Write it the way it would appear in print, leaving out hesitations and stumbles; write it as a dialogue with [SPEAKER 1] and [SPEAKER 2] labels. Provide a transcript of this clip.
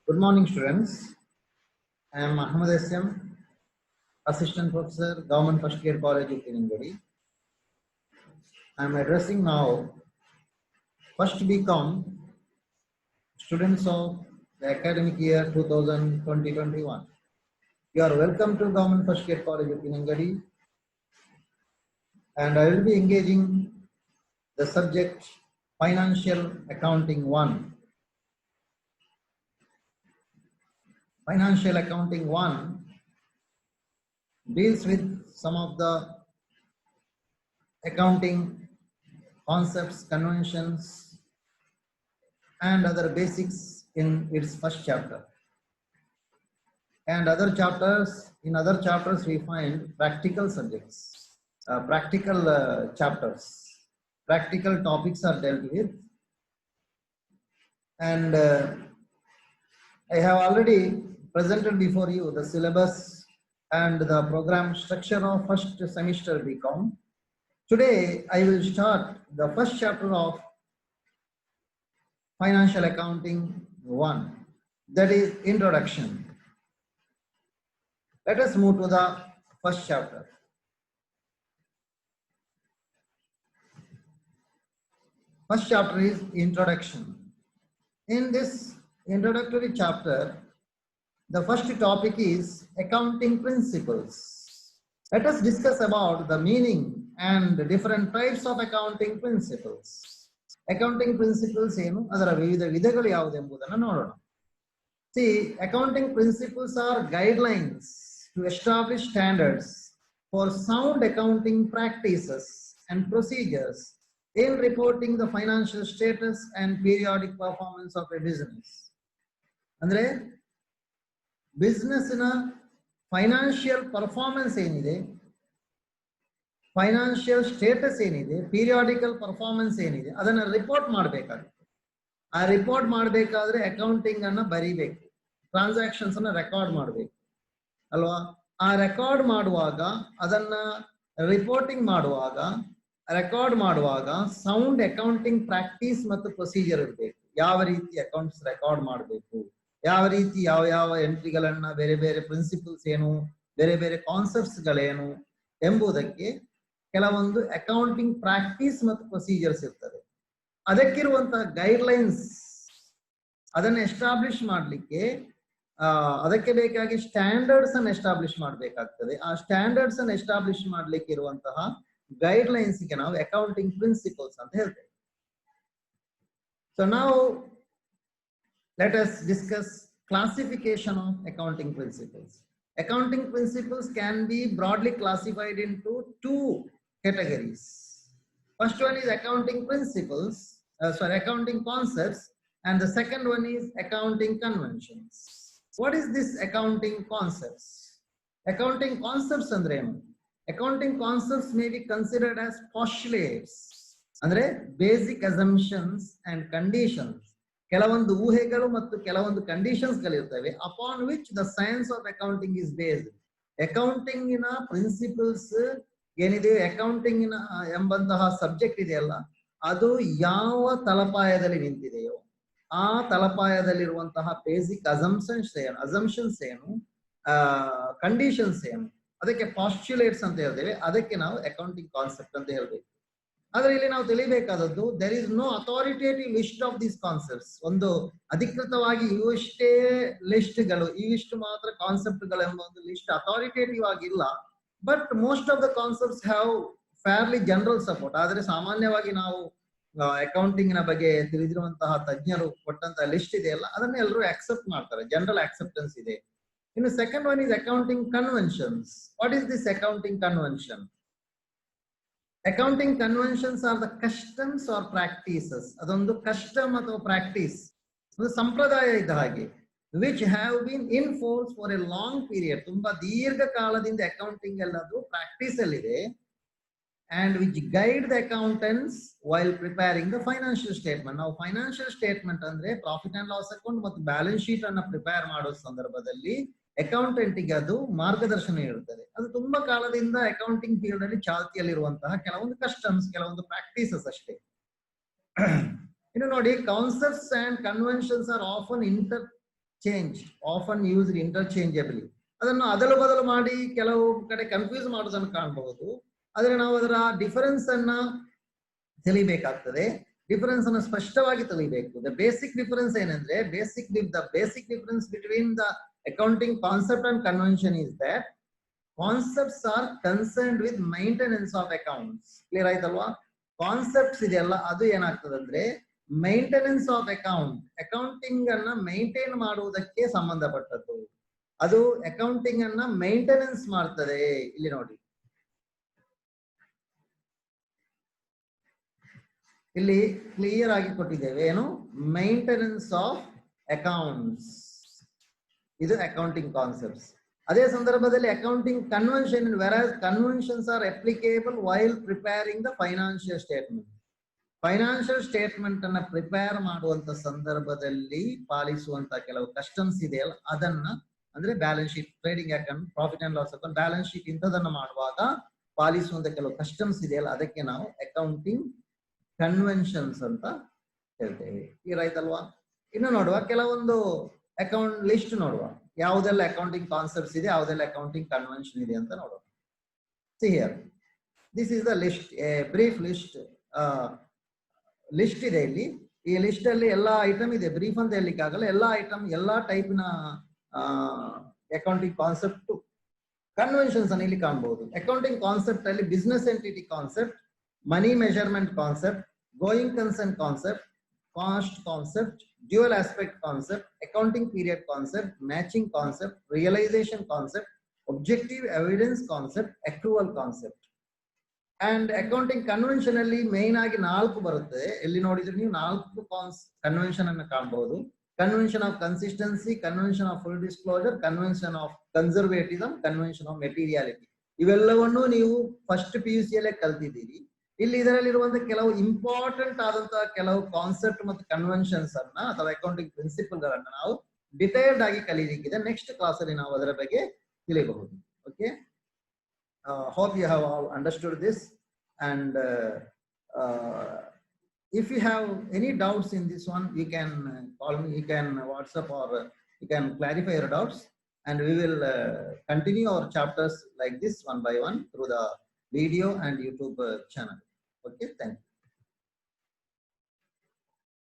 [SPEAKER 1] Good morning, students. I am Ahmed SM, Assistant Professor, Government First Year College of Tiningadi. I am addressing now first BCom students of the academic year 2020-21. You are welcome to Government First Year College of Tiningadi, and I will be engaging the subject Financial Accounting 1. Financial Accounting 1 deals with some of the accounting concepts, conventions, and other basics in its first chapter. And other chapters, in other chapters, we find practical subjects, practical chapters. Practical topics are dealt with. And I have already presented before you the syllabus and the program structure of first semester BCom. Today, I will start the first chapter of Financial Accounting 1, that is Introduction. Let us move to the first chapter. First chapter is Introduction. In this introductory chapter, the first topic is Accounting Principles. Let us discuss about the meaning and different types of accounting principles. Accounting principles ಏನು ಅದರ ವಿವಿಧ ವಿಧಗಳು ಯಾವುದು ಎಂಬುದನ್ನು ನೋಡೋಣ. See, accounting principles are guidelines to establish standards for sound accounting practices and procedures in reporting the financial status and periodic performance of a business. ಅಂದ್ರೆ business ನ financial performance ಏನಿದೆ, ಫೈನಾನ್ಷಿಯಲ್ ಸ್ಟೇಟಸ್ ಏನಿದೆ, ಪೀರಿಯಾಡಿಕಲ್ ಪರ್ಫಾರ್ಮೆನ್ಸ್ ಏನಿದೆ ಅದನ್ನ report ಮಾಡಬೇಕಾಗುತ್ತೆ. ಆ report ಮಾಡಬೇಕಾದ್ರೆ accounting ಅನ್ನ ಬರಿಬೇಕು, ಟ್ರಾನ್ಸಾಕ್ಷನ್ಸ್ ಅನ್ನ ರೆಕಾರ್ಡ್ ಮಾಡಬೇಕು ಅಲ್ವಾ. ಆ ರೆಕಾರ್ಡ್ ಮಾಡುವಾಗ, ಅದನ್ನ ರಿಪೋರ್ಟಿಂಗ್ ಮಾಡುವಾಗ, ರೆಕಾರ್ಡ್ ಮಾಡುವಾಗ ಸೌಂಡ್ ಅಕೌಂಟಿಂಗ್ ಪ್ರಾಕ್ಟೀಸ್ ಮತ್ತು ಪ್ರೊಸೀಜರ್ ಇರಬೇಕು. ಯಾವ ರೀತಿ ಅಕೌಂಟ್ಸ್ ರೆಕಾರ್ಡ್ ಮಾಡಬೇಕು, ಯಾವ ರೀತಿ ಯಾವ ಯಾವ ಎಂಟ್ರಿಗಳನ್ನ, ಬೇರೆ ಬೇರೆ ಪ್ರಿನ್ಸಿಪಲ್ಸ್ ಏನು, ಬೇರೆ ಬೇರೆ ಕಾನ್ಸೆಪ್ಟ್ಸ್ ಗಳೇನು ಎಂಬುದಕ್ಕೆ ಕೆಲವೊಂದು ಅಕೌಂಟಿಂಗ್ ಪ್ರಾಕ್ಟೀಸ್ ಮತ್ತು ಪ್ರೊಸೀಜರ್ಸ್ ಇರ್ತದೆ. ಅದಕ್ಕಿರುವಂತಹ ಗೈಡ್ಲೈನ್ಸ್, ಅದನ್ನ ಎಸ್ಟಾಬ್ಲಿಷ್ ಮಾಡಲಿಕ್ಕೆ ಅದಕ್ಕೆ ಬೇಕಾಗಿ ಸ್ಟ್ಯಾಂಡರ್ಡ್ಸ್ ಅನ್ನು ಎಸ್ಟಾಬ್ಲಿಷ್ ಮಾಡಬೇಕಾಗ್ತದೆ. ಆ ಸ್ಟ್ಯಾಂಡರ್ಡ್ಸ್ ಅನ್ನು ಎಸ್ಟಾಬ್ಲಿಷ್ ಮಾಡ್ಲಿಕ್ಕೆ ಇರುವಂತಹ ಗೈಡ್ಲೈನ್ಸ್ ಗೆ ನಾವು ಅಕೌಂಟಿಂಗ್ ಪ್ರಿನ್ಸಿಪಲ್ಸ್ ಅಂತ ಹೇಳ್ತೇವೆ. ಸೊ ನಾವು let us discuss classification of accounting principles. Accounting principles can be broadly classified into two categories. First one is accounting principles, accounting concepts, and the second one is accounting conventions. What is this accounting concepts? Accounting concepts andre enu? Accounting concepts may be considered as postulates, andre basic assumptions and conditions. ಕೆಲವೊಂದು ಊಹೆಗಳು ಮತ್ತು ಕೆಲವೊಂದು conditions ಗಳಿರ್ತವೆ, upon which the science of accounting is based. ಅಕೌಂಟಿಂಗಿನ principles ಏನಿದೆ, ಅಕೌಂಟಿಂಗಿನ ಎಂಬಂತಹ subject ಇದೆಯಲ್ಲ, ಅದು ಯಾವ ತಳಪಾಯದಲ್ಲಿ ನಿಂತಿದೆಯೋ ಆ ತಳಪಾಯದಲ್ಲಿರುವಂತಹ ಬೇಸಿಕ್ ಅಸಂಪ್ಷನ್ಸ್ ಏನು, ಕಂಡೀಷನ್ಸ್ ಏನು, ಅದಕ್ಕೆ ಪಾಸ್ಟ್ಯುಲೇಟ್ಸ್ ಅಂತ ಹೇಳ್ತೇವೆ. ಅದಕ್ಕೆ ನಾವು ಅಕೌಂಟಿಂಗ್ ಕಾನ್ಸೆಪ್ಟ್ ಅಂತ ಹೇಳ್ಬೇಕು. ಆದ್ರೆ ಇಲ್ಲಿ ನಾವು ತಿಳಿಬೇಕಾದದ್ದು, there is no authoritative list of these concepts. ಒಂದು ಅಧಿಕೃತವಾಗಿ ಇವಿಷ್ಟೇ ಲಿಸ್ಟ್ಗಳು, ಇವಿಷ್ಟು ಮಾತ್ರ ಕಾನ್ಸೆಪ್ಟ್ಗಳು ಎಂಬ ಒಂದು ಲಿಸ್ಟ್ ಅಥಾರಿಟೇಟಿವ್ ಆಗಿಲ್ಲ. But most of the concepts have fairly general support. ಆದ್ರೆ ಸಾಮಾನ್ಯವಾಗಿ ನಾವು ಅಕೌಂಟಿಂಗ್ ನ ಬಗ್ಗೆ ತಿಳಿದಿರುವಂತಹ ತಜ್ಞರು ಕೊಟ್ಟಂತಹ ಲಿಸ್ಟ್ ಇದೆಯಲ್ಲ, ಅದನ್ನ ಎಲ್ಲರೂ ಅಕ್ಸೆಪ್ಟ್ ಮಾಡ್ತಾರೆ, ಜನರಲ್ ಅಕ್ಸೆಪ್ಟೆನ್ಸ್ ಇದೆ. ಇನ್ನು second one is accounting conventions. What is this accounting convention? Accounting conventions are the customs or practices. ಅದೊಂದು ಕಸ್ಟಮ್ ಅಥವಾ ಪ್ರಾಕ್ಟೀಸ್, ಒಂದು ಸಂಪ್ರದಾಯ ಇದ್ದ ಹಾಗೆ, which have been in force for a long period. ತುಂಬಾ ದೀರ್ಘ ಕಾಲದಿಂದ ಅಕೌಂಟಿಂಗ್ ಎಲ್ಲದು ಪ್ರಾಕ್ಟೀಸ್ ಅಲ್ಲಿದೆ. And which guide the accountants while preparing the financial statement. ನಾವು ಫೈನಾನ್ಷಿಯಲ್ ಸ್ಟೇಟ್ಮೆಂಟ್ ಅಂದ್ರೆ ಪ್ರಾಫಿಟ್ ಅಂಡ್ ಲಾಸ್ ಅಕೌಂಟ್ ಮತ್ತು ಬ್ಯಾಲೆನ್ಸ್ ಶೀಟ್ ಅನ್ನ ಪ್ರಿಪೇರ್ ಮಾಡೋ ಸಂದರ್ಭದಲ್ಲಿ ಅಕೌಂಟೆಂಟ್ಗೆ ಅದು ಮಾರ್ಗದರ್ಶನ ಇರುತ್ತದೆ. ಅದು ತುಂಬಾ ಕಾಲದಿಂದ ಅಕೌಂಟಿಂಗ್ ಫೀಲ್ಡ್ ಅಲ್ಲಿ ಚಾಲ್ತಿಯಲ್ಲಿರುವಂತಹ ಕೆಲವೊಂದು ಕಸ್ಟಮ್ಸ್, ಕೆಲವೊಂದು ಪ್ರಾಕ್ಟೀಸಸ್ ಅಷ್ಟೇ. ಇನ್ನು ನೋಡಿ, concepts and conventions are often change often used interchangeably. ಅದನ್ನು ಅದಲು ಬದಲು ಮಾಡಿ ಕೆಲವು ಕಡೆ ಕನ್ಫ್ಯೂಸ್ ಮಾಡೋದನ್ನು ಕಾಣಬಹುದು. ಆದ್ರೆ ನಾವು ಅದರ ಡಿಫರೆನ್ಸ್ ಅನ್ನ ತಿಳಿಬೇಕಾಗ್ತದೆ. ಡಿಫರೆನ್ಸ್ ಅನ್ನು ಸ್ಪಷ್ಟವಾಗಿ ತಿಳಿಬೇಕು. ದ ಬೇಸಿಕ್ ಡಿಫರೆನ್ಸ್ ಏನಂದ್ರೆ the basic difference between the accounting concept and convention is that concepts R concerned with maintenance of accounts. Clear ಆಯ್ತಲ್ವಾ? ಕಾನ್ಸೆಪ್ಟ್ಸ್ ಇದೆಯಲ್ಲ ಅದು ಏನಾಗ್ತದೆ ಅಂದ್ರೆ ಮೈಂಟೆನೆನ್ಸ್ ಆಫ್ ಅಕೌಂಟಿಂಗ್ ಅನ್ನ ಮೈಂಟೈನ್ ಮಾಡುವುದಕ್ಕೆ ಸಂಬಂಧಪಟ್ಟದ್ದು. ಅದು ಅಕೌಂಟಿಂಗ್ ಅನ್ನ ಮೈಂಟೆನೆನ್ಸ್ ಮಾಡ್ತದೆ. ಇಲ್ಲಿ ನೋಡಿ, ಇಲ್ಲಿ ಕ್ಲಿಯರ್ ಆಗಿ ಕೊಟ್ಟಿದ್ದೇವೆ ಏನು, ಮೈಂಟೆನೆನ್ಸ್ ಆಫ್ ಅಕೌಂಟ್ಸ್. ಇದು ಅಕೌಂಟಿಂಗ್ ಕಾನ್ಸೆಪ್ಟ್ಸ್. ಅದೇ ಸಂದರ್ಭದಲ್ಲಿ accounting convention, versus conventions are applicable while preparing the financial statement. Financial statement ಅನ್ನ ಪ್ರಿಪೇರ್ ಮಾಡುವಂತ ಸಂದರ್ಭದಲ್ಲಿ ಪಾಲಿಸುವಂತ ಕೆಲವು ಕಸ್ಟಮ್ಸ್ ಇದೆಯಲ್ಲ ಅದನ್ನ, ಅಂದ್ರೆ balance sheet, trading account, profit and loss account, balance sheet ಇಂಥದನ್ನ ಮಾಡುವಾಗ ಪಾಲಿಸುವಂತ ಕೆಲವು ಕಸ್ಟಮ್ಸ್ ಇದೆಯಲ್ಲ ಅದಕ್ಕೆ ನಾವು ಅಕೌಂಟಿಂಗ್ ಕನ್ವೆನ್ಷನ್ಸ್ ಅಂತ ಹೇಳ್ತೇವೆ. ಕ್ಲಿಯರ್ ಆಯ್ತಲ್ವಾ? ಇನ್ನು ನೋಡುವ ಕೆಲವೊಂದು ಅಕೌಂಟ್ ಲಿಸ್ಟ್ ನೋಡುವ, ಯಾವುದೆಲ್ಲ ಅಕೌಂಟಿಂಗ್ ಕಾನ್ಸೆಪ್ಟ್ಸ್ ಇದೆ, ಯಾವುದೆಲ್ಲ ಅಕೌಂಟಿಂಗ್ ಕನ್ವೆನ್ಷನ್ ಇದೆ ಅಂತ ನೋಡುವ. See here, this is the list, A brief list. List ಇದೆ ಇಲ್ಲಿ. ಈ ಲಿಸ್ಟ್ ಅಲ್ಲಿ ಎಲ್ಲಾ ಐಟಮ್ ಇದೆ. ಬ್ರೀಫ್ ಅಂತ ಹೇಳಲಿಕ್ಕೆ ಆಗಲ್ಲ, ಎಲ್ಲಾ ಐಟಮ್, ಎಲ್ಲಾ ಟೈಪ್ನ ಅಕೌಂಟಿಂಗ್ ಕಾನ್ಸೆಪ್ಟ್ ಕನ್ವೆನ್ಷನ್ಸ್ ಅನ್ನು ಇಲ್ಲಿ ಕಾಣಬಹುದು. ಅಕೌಂಟಿಂಗ್ ಕಾನ್ಸೆಪ್ಟ್ ಅಲ್ಲಿ business entity concept, money measurement concept, going concern concept, cost concept, dual aspect concept, accounting period concept, matching concept, realization concept, objective evidence concept, accrual concept. And accounting convention ಅಲ್ಲಿ main ಆಗಿ 4 ಬರುತ್ತೆ. ಎಲ್ಲಿ ನೋಡಿದ್ರೆ ನೀವು 4 convention ಅನ್ನು ಕಾಣಬಹುದು. Convention of consistency, convention of full disclosure, convention of conservatism, convention of materiality. ಇವೆಲ್ಲವನ್ನು ನೀವು ಫಸ್ಟ್ PUC ಯಲ್ಲೇ ಕಲ್ತಿದ್ದೀರಿ. ಇಲ್ಲಿ ಇದರಲ್ಲಿರುವಂತಹ ಕೆಲವು ಇಂಪಾರ್ಟೆಂಟ್ ಆದಂತಹ ಕೆಲವು ಕಾನ್ಸೆಪ್ಟ್ ಮತ್ತು ಕನ್ವೆನ್ಷನ್ಸ್ ಅನ್ನ ಅಥವಾ ಅಕೌಂಟಿಂಗ್ ಪ್ರಿನ್ಸಿಪಲ್ ಗಳನ್ನ ನಾವು ಡಿಟೇಲ್ಡ್ ಆಗಿ ಕಲಿಯಲಿಕ್ಕಿದೆ. ನೆಕ್ಸ್ಟ್ ಕ್ಲಾಸ್ ಅಲ್ಲಿ ನಾವು ಅದರ ಬಗ್ಗೆ ತಿಳಿಯಬಹುದು. Okay, hope you have all understood this, and if you have any doubts in this one, you can call me, you can WhatsApp, or you can clarify your doubts, and we will continue our chapters like this one by one through the video and YouTube channel. Okay, thank you.